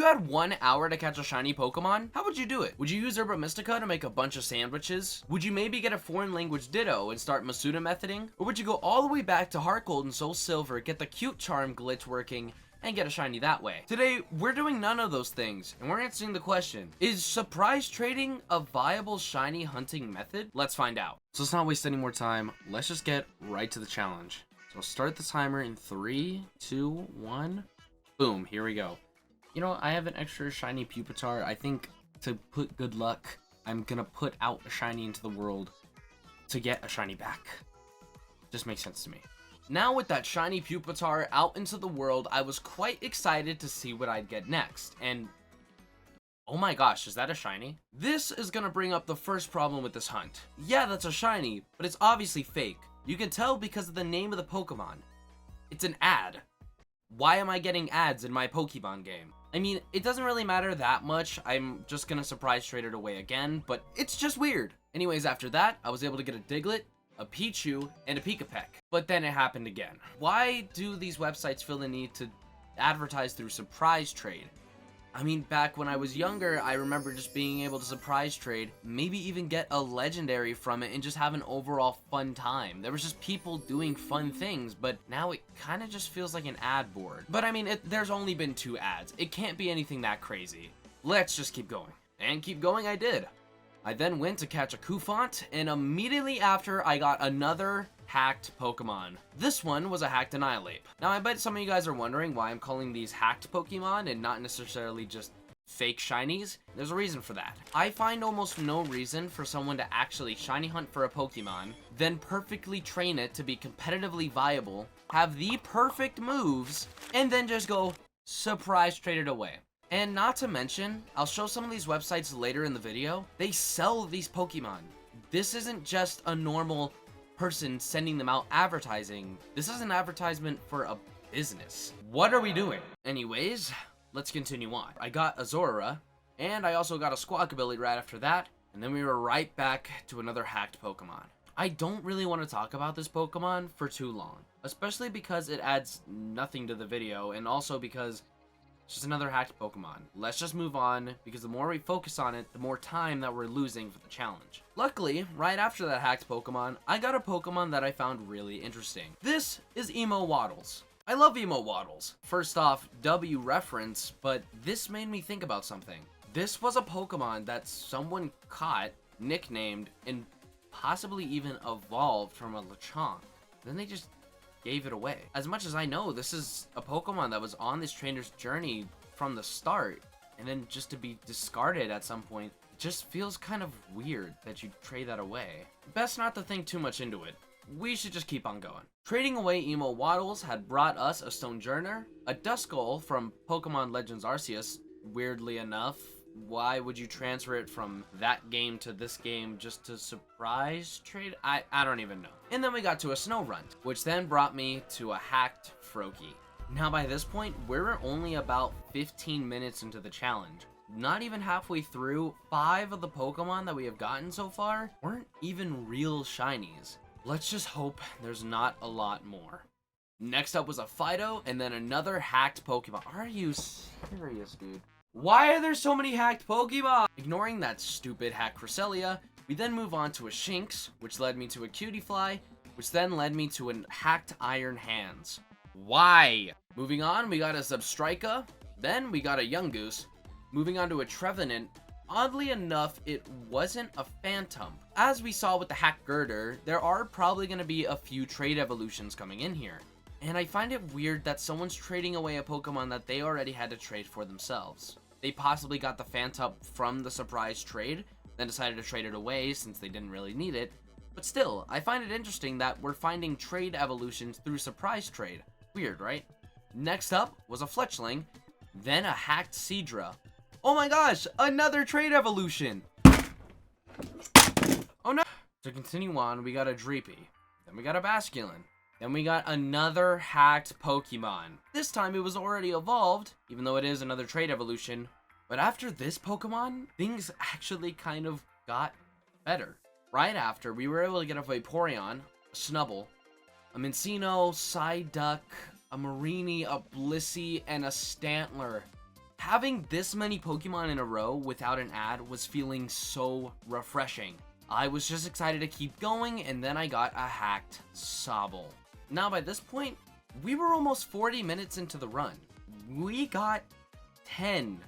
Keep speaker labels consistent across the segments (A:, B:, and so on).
A: you had 1 hour to catch a shiny Pokemon, how would you do it? Would you use Herba Mystica to make a bunch of sandwiches? Would you maybe get a foreign language Ditto and start Masuda methoding? Or would you go all the way back to Heart Gold and Soul Silver, get the cute charm glitch working, and get a shiny that way? Today, we're doing none of those things, and we're answering the question, is surprise trading a viable shiny hunting method? Let's find out. So let's not waste any more time. Let's just get right to the challenge. So I'll start the timer in 3, 2, 1. Boom, here we go. You know, I have an extra shiny Pupitar. I think to put good luck, I'm gonna put out a shiny into the world to get a shiny back. Just makes sense to me. Now with that shiny Pupitar out into the world, I was quite excited to see what I'd get next, and oh my gosh, is that a shiny? This is gonna bring up the first problem with this hunt. Yeah, that's a shiny, but it's obviously fake. You can tell because of the name of the Pokemon. It's an ad. Why am I getting ads in my Pokemon game? I mean, it doesn't really matter that much. I'm just gonna surprise trade it away again, but it's just weird. Anyways, after that, I was able to get a Diglett, a Pichu, and a Pikapeck. But then it happened again. Why do these websites feel the need to advertise through surprise trade? I mean, back when I was younger, I remember just being able to surprise trade, maybe even get a legendary from it and just have an overall fun time. There was just people doing fun things, but now it kind of just feels like an ad board. But I mean, there's only been 2 ads. It can't be anything that crazy. Let's just keep going. And keep going I did. I then went to catch a Cufant, and immediately after, I got another hacked Pokemon. This one was a hacked Annihilape. Now, I bet some of you guys are wondering why I'm calling these hacked Pokemon and not necessarily just fake shinies. There's a reason for that. I find almost no reason for someone to actually shiny hunt for a Pokemon, then perfectly train it to be competitively viable, have the perfect moves, and then just go surprise trade it away. And not to mention, I'll show some of these websites later in the video, they sell these Pokemon. This isn't just a normal person sending them out advertising. This is an advertisement for a business. What are we doing? Anyways, let's continue on. I got Azora, and I also got a Squawkabilly right after that, and then we were right back to another hacked Pokemon. I don't really want to talk about this Pokemon for too long, especially because it adds nothing to the video, and also because it's just another hacked Pokemon. Let's just move on, because the more we focus on it, the more time that we're losing for the challenge. Luckily, right after that hacked Pokemon, I got a Pokemon that I found really interesting. This is Emo Waddles. I love Emo Waddles. First off, W reference, but this made me think about something. This was a Pokemon that someone caught, nicknamed, and possibly even evolved from a Lechonk. Then they just gave it away. As much as I know, this is a Pokemon that was on this trainer's journey from the start, and then just to be discarded at some point, it just feels kind of weird that you trade that away. Best not to think too much into it. We should just keep on going. Trading away Emo Waddles had brought us a Stonejourner, a Duskull from Pokemon Legends Arceus. Weirdly enough, why would you transfer it from that game to this game just to surprise trade? I don't even know. And then we got to a Snorunt, which then brought me to a hacked Froakie. Now by this point, we're only about 15 minutes into the challenge. Not even halfway through, 5 of the Pokemon that we have gotten so far weren't even real shinies. Let's just hope there's not a lot more. Next up was a Fidough, and then another hacked Pokemon. Are you serious, dude? Why are there so many hacked Pokemon? Ignoring that stupid hacked Cresselia, we then move on to a Shinx, which led me to a Cutiefly, which then led me to a hacked Iron Hands. Why? Moving on, we got a Zebstrika, then we got a Yungoos. Moving on to a Trevenant. Oddly enough, it wasn't a Phantom. As we saw with the hacked Girder, there are probably going to be a few trade evolutions coming in here. And I find it weird that someone's trading away a Pokemon that they already had to trade for themselves. They possibly got the Phantom from the surprise trade, then decided to trade it away since they didn't really need it. But still, I find it interesting that we're finding trade evolutions through surprise trade. Weird, right? Next up was a Fletchling, then a hacked Seadra. Oh my gosh, another trade evolution! Oh no! To continue on, we got a Dreepy, then we got a Basculin. Then we got another hacked Pokemon. This time it was already evolved, even though it is another trade evolution. But after this Pokemon, things actually kind of got better. Right after, we were able to get a Vaporeon, a Snubbull, a Minccino, Psyduck, a Mareanie, a Blissey, and a Stantler. Having this many Pokemon in a row without an ad was feeling so refreshing. I was just excited to keep going, and then I got a hacked Sobble. Now by this point, we were almost 40 minutes into the run. We got 10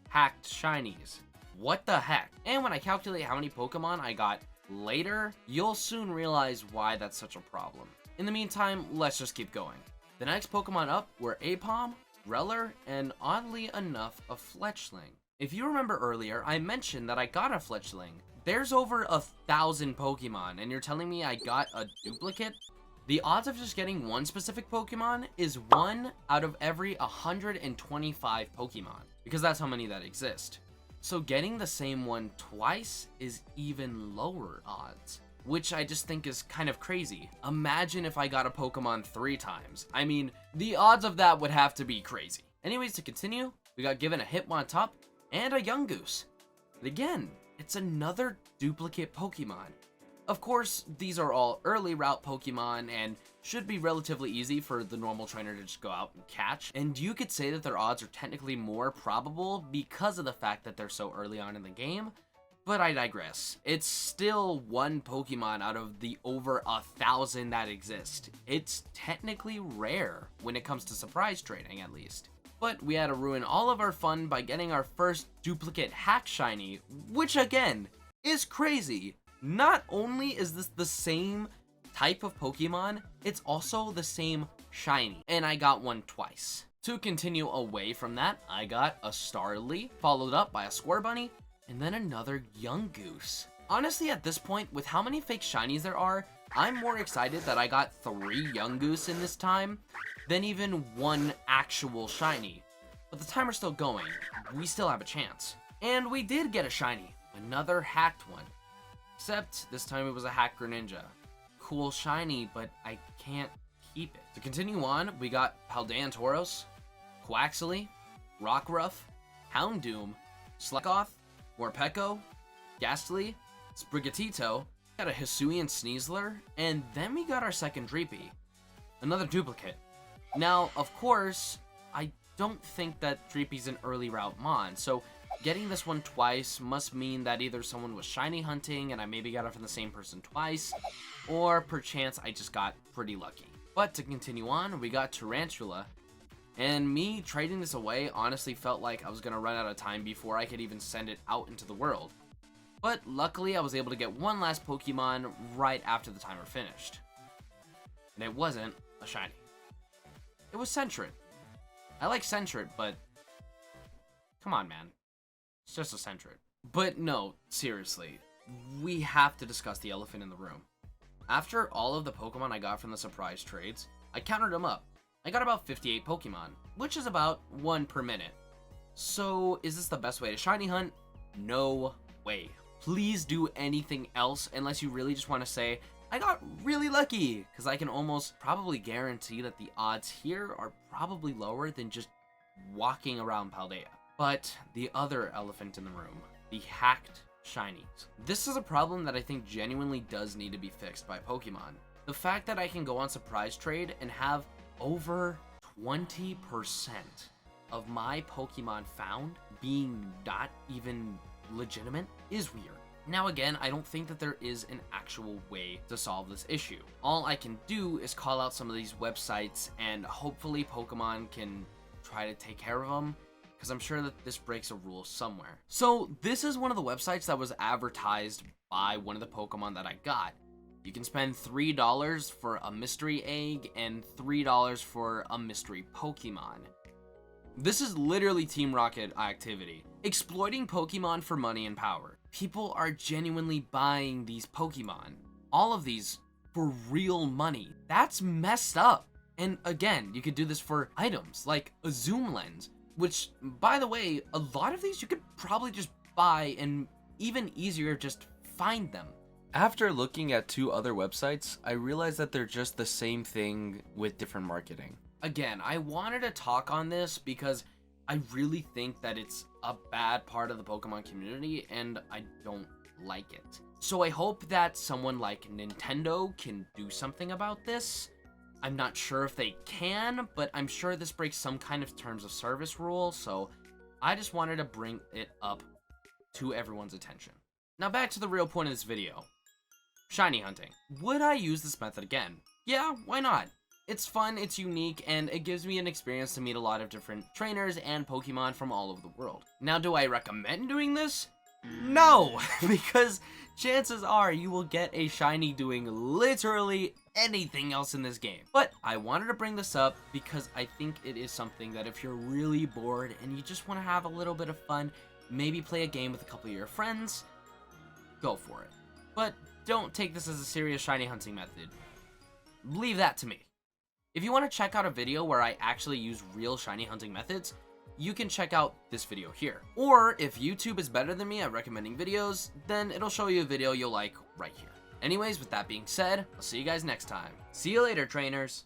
A: hacked Shinies. What the heck? And when I calculate how many Pokemon I got later, you'll soon realize why that's such a problem. In the meantime, let's just keep going. The next Pokemon up were Aipom, Reller, and oddly enough, a Fletchling. If you remember earlier, I mentioned that I got a Fletchling. There's over 1,000 Pokemon, and you're telling me I got a duplicate? The odds of just getting one specific Pokemon is 1 out of every 125 Pokemon, because that's how many that exist. So getting the same one twice is even lower odds, which I just think is kind of crazy. Imagine if I got a Pokemon 3 times. I mean, the odds of that would have to be crazy. Anyways, to continue, we got given a Hitmontop and a Yungoos. And again, it's another duplicate Pokemon. Of course, these are all early route Pokemon and should be relatively easy for the normal trainer to just go out and catch. And you could say that their odds are technically more probable because of the fact that they're so early on in the game, but I digress. It's still one Pokemon out of the over 1,000 that exist. It's technically rare when it comes to surprise trading, at least. But we had to ruin all of our fun by getting our first duplicate hack shiny, which again is crazy. Not only is this the same type of Pokemon, it's also the same shiny, and I got one twice. To continue away from that, I got a Starly, followed up by a Scorbunny, and then another Yungoos. Honestly, at this point, with how many fake shinies there are, I'm more excited that I got 3 Yungoos in this time than even one actual shiny. But the timer's still going. We still have a chance. And we did get a shiny, another hacked one. Except this time it was a hack Greninja. Cool shiny, but I can't keep it. To continue on, we got Paldean Tauros, Quaxley, Rockruff, Houndoom, Slugoth, Morpeko, Ghastly, Sprigatito, got a Hisuian Sneasler, and then we got our second Dreepy. Another duplicate. Now, of course, I don't think that Dreepy's an early route Mon, so getting this one twice must mean that either someone was shiny hunting and I maybe got it from the same person twice, or perchance I just got pretty lucky. But to continue on, we got Tarantula, and me trading this away honestly felt like I was going to run out of time before I could even send it out into the world. But luckily I was able to get one last Pokemon right after the timer finished. And it wasn't a shiny. It was Sentret. I like Sentret, but come on, man. It's just a Sentret. But no, seriously, we have to discuss the elephant in the room. After all of the Pokemon I got from the surprise trades, I counted them up. I got about 58 Pokemon, which is about 1 per minute. So, is this the best way to shiny hunt? No way. Please do anything else unless you really just want to say, I got really lucky, because I can almost probably guarantee that the odds here are probably lower than just walking around Paldea. But the other elephant in the room, the hacked shinies. This is a problem that I think genuinely does need to be fixed by Pokemon. The fact that I can go on surprise trade and have over 20% of my Pokemon found being not even legitimate is weird. Now again, I don't think that there is an actual way to solve this issue. All I can do is call out some of these websites and hopefully Pokemon can try to take care of them, because I'm sure that this breaks a rule somewhere. So this is one of the websites that was advertised by one of the Pokemon that I got. You can spend $3 for a mystery egg and $3 for a mystery Pokemon. This is literally Team Rocket activity. Exploiting Pokemon for money and power. People are genuinely buying these Pokemon. All of these for real money. That's messed up. And again, you could do this for items like a zoom lens, which, by the way, a lot of these you could probably just buy and even easier just find them. After looking at 2 other websites, I realized that they're just the same thing with different marketing. Again, I wanted to talk on this because I really think that it's a bad part of the Pokemon community and I don't like it. So I hope that someone like Nintendo can do something about this. I'm not sure if they can, but I'm sure this breaks some kind of terms of service rule, so I just wanted to bring it up to everyone's attention. Now back to the real point of this video. Shiny hunting. Would I use this method again? Yeah, why not? It's fun, it's unique, and it gives me an experience to meet a lot of different trainers and Pokemon from all over the world. Now, do I recommend doing this? No, because chances are you will get a shiny doing literally anything else in this game. But I wanted to bring this up because I think it is something that if you're really bored and you just want to have a little bit of fun, maybe play a game with a couple of your friends, go for it. But don't take this as a serious shiny hunting method. Leave that to me. If you want to check out a video where I actually use real shiny hunting methods, you can check out this video here. Or if YouTube is better than me at recommending videos, then it'll show you a video you'll like right here. Anyways, with that being said, I'll see you guys next time. See you later, trainers.